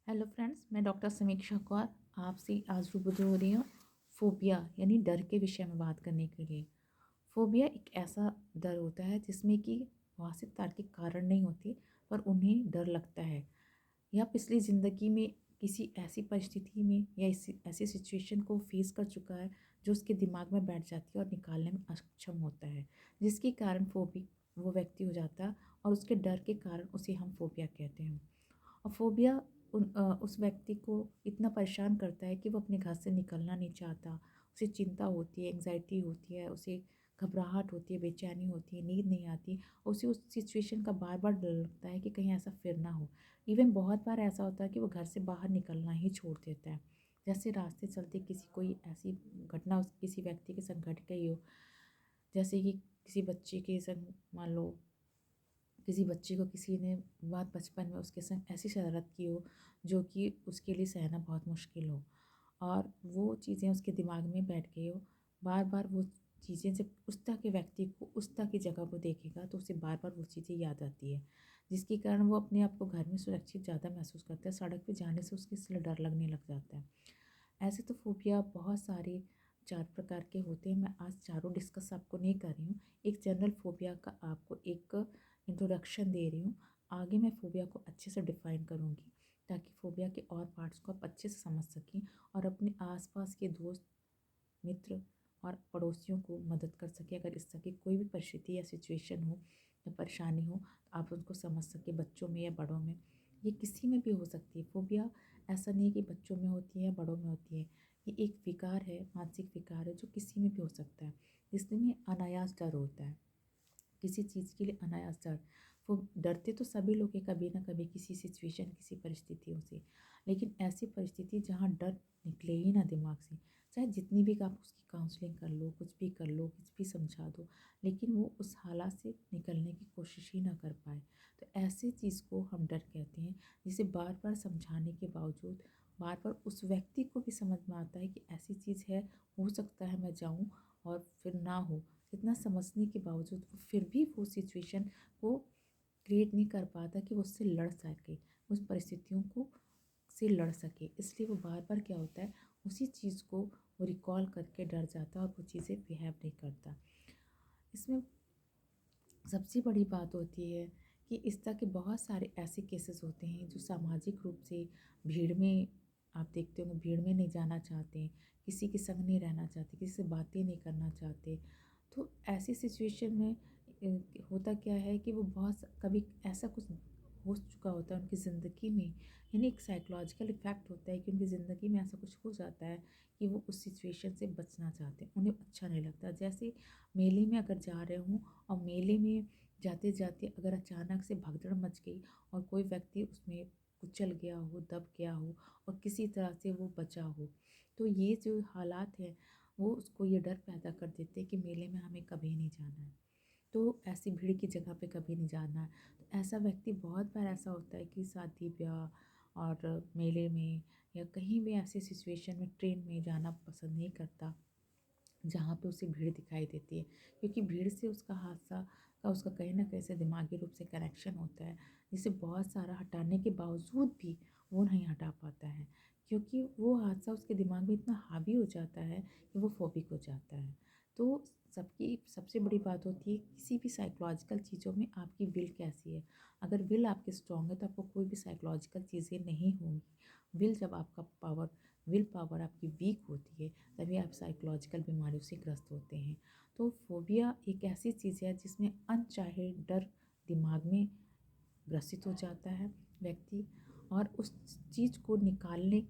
Hello friends, मैं doctor समीक्षा कौर आपसे आज रूबरू हो रही हूँ फोबिया यानी डर के विषय में बात करने के लिए। फोबिया एक ऐसा डर होता है जिसमें कि वास्तविक तार्किक कारण नहीं होते, पर उन्हें डर लगता है या पिछली ज़िंदगी में किसी ऐसी परिस्थिति में या ऐसी सिचुएशन को फेस कर चुका है जो उसके दिमाग में बैठ जाती है और निकालने में अक्षम होता है, जिसके कारण फोबी वो व्यक्ति हो जाता है और उसके डर के कारण उसे हम फोबिया कहते हैं। और फोबिया उस व्यक्ति को इतना परेशान करता है कि वो अपने घर से निकलना नहीं चाहता। उसे चिंता होती है, एंग्जाइटी होती है, उसे घबराहट होती है, बेचैनी होती है, नींद नहीं आती। उसे उस सिचुएशन का बार बार डर लगता है कि कहीं ऐसा फिर ना हो। इवन बहुत बार ऐसा होता है कि वो घर से बाहर निकलना ही छोड़ देता है। जैसे रास्ते चलते किसी कोई ऐसी घटना किसी व्यक्ति के संग घट गई हो, जैसे कि किसी बच्चे के संग मान लो किसी बच्चे को किसी ने बात बचपन में उसके संग ऐसी शरारत की हो जो कि उसके लिए सहना बहुत मुश्किल हो, और वो चीज़ें उसके दिमाग में बैठ गई हो। बार बार वो चीज़ें जब उस तरह के व्यक्ति को उस तरह की जगह को देखेगा तो उसे बार बार वो चीज़ें याद आती है, जिसके कारण वो अपने आप को घर में सुरक्षित ज़्यादा महसूस करता है। सड़क पे जाने से उसके इसलिए डर लगने लग जाता है। ऐसे तो फोबिया बहुत सारे 4 प्रकार के होते हैं। मैं आज चारों डिस्कस आपको नहीं कर रही हूँ। एक जनरल फोबिया का आपको एक इंट्रोडक्शन दे रही हूँ। आगे मैं फोबिया को अच्छे से डिफ़ाइन करूँगी ताकि फोबिया के और पार्ट्स को आप अच्छे से समझ सकें और अपने आसपास के दोस्त, मित्र और पड़ोसियों को मदद कर सकें। अगर इस तरह की कोई भी परिस्थिति या सिचुएशन हो या परेशानी हो तो आप उनको समझ सकें, बच्चों में या बड़ों में। ये किसी में भी हो सकती है फोबिया। ऐसा नहीं कि बच्चों में होती है या बड़ों में होती है। ये एक विकार है, मानसिक विकार है जो किसी में भी हो सकता है, जिसमें अनायास डर होता है। किसी चीज़ के लिए अनायास डर। वो डरते तो सभी लोग हैं कभी ना कभी किसी सिचुएशन, किसी परिस्थितियों से। लेकिन ऐसी परिस्थिति जहाँ डर निकले ही ना दिमाग से, चाहे जितनी भी आप उसकी काउंसलिंग कर लो, कुछ भी कर लो, कुछ भी समझा दो, लेकिन वो उस हालात से निकलने की कोशिश ही ना कर पाए, तो ऐसी चीज़ को हम डर कहते हैं। जिसे बार बार समझाने के बावजूद बार बार उस व्यक्ति को भी समझ में आता है कि ऐसी चीज़ है, हो सकता है मैं जाऊँ और फिर ना हो। इतना समझने के बावजूद वो फिर भी वो सिचुएशन को क्रिएट नहीं कर पाता कि वो उससे लड़ सके, उस परिस्थितियों को से लड़ सके। इसलिए वो बार बार क्या होता है, उसी चीज़ को वो रिकॉल करके डर जाता है और वो चीज़ें बिहेव नहीं करता। इसमें सबसे बड़ी बात होती है कि इस तरह के बहुत सारे ऐसे केसेस होते हैं जो सामाजिक रूप से भीड़ में, आप देखते होंगे भीड़ में नहीं जाना चाहते, किसी के संग नहीं रहना चाहते, किसी से बातें नहीं करना चाहते। तो ऐसी सिचुएशन में होता क्या है कि वो बहुत कभी ऐसा कुछ हो चुका होता है उनकी ज़िंदगी में, यानी एक साइकोलॉजिकल इफ़ेक्ट होता है कि उनकी ज़िंदगी में ऐसा कुछ हो जाता है कि वो उस सिचुएशन से बचना चाहते हैं, उन्हें अच्छा नहीं लगता। जैसे मेले में अगर जा रहे हों और मेले में जाते जाते अगर अचानक से भगदड़ मच गई और कोई व्यक्ति उसमें कुचल गया हो, दब गया हो और किसी तरह से वो बचा हो, तो ये जो हालात हैं वो उसको ये डर पैदा कर देते हैं कि मेले में हमें कभी नहीं जाना है, तो ऐसी भीड़ की जगह पे कभी नहीं जाना है। तो ऐसा व्यक्ति बहुत बार ऐसा होता है कि शादी ब्याह और मेले में या कहीं भी ऐसी सिचुएशन में ट्रेन में जाना पसंद नहीं करता जहाँ पे उसे भीड़ दिखाई देती है, क्योंकि भीड़ से उसका हादसा का उसका कहीं ना कहीं से दिमागी रूप से कनेक्शन होता है, जिसे बहुत सारा हटाने के बावजूद भी वो नहीं हटा पाता है, क्योंकि वो हादसा उसके दिमाग में इतना हावी हो जाता है कि वो फोबिक हो जाता है। तो सबकी सबसे बड़ी बात होती है किसी भी साइकोलॉजिकल चीज़ों में आपकी विल कैसी है। अगर विल आपकी स्ट्रांग है तो आपको कोई भी साइकोलॉजिकल चीज़ें नहीं होंगी। विल जब आपका पावर विल पावर आपकी वीक होती है तभी आप साइकोलॉजिकल बीमारियों से ग्रस्त होते हैं। तो फोबिया एक ऐसी चीज़ है जिसमें अनचाहे डर दिमाग में ग्रसित हो जाता है व्यक्ति, और उस चीज़ को निकालने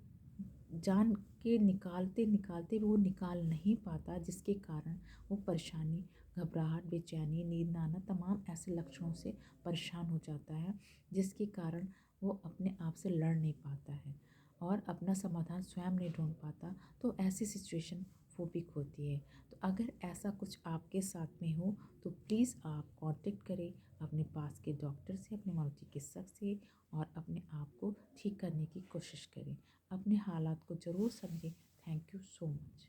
जान के निकालते निकालते भी वो निकाल नहीं पाता, जिसके कारण वो परेशानी, घबराहट, बेचैनी, नींद ना आना तमाम ऐसे लक्षणों से परेशान हो जाता है, जिसके कारण वो अपने आप से लड़ नहीं पाता है और अपना समाधान स्वयं नहीं ढूंढ पाता। तो ऐसी सिचुएशन फोबिक होती है। तो अगर ऐसा कुछ आपके साथ में हो तो प्लीज़ आप कांटेक्ट करें अपने पास के डॉक्टर से, अपने मनोचिकित्सक से, और अपने आप को ठीक करने की कोशिश करें। अपने हालात को ज़रूर समझें। Thank you so much.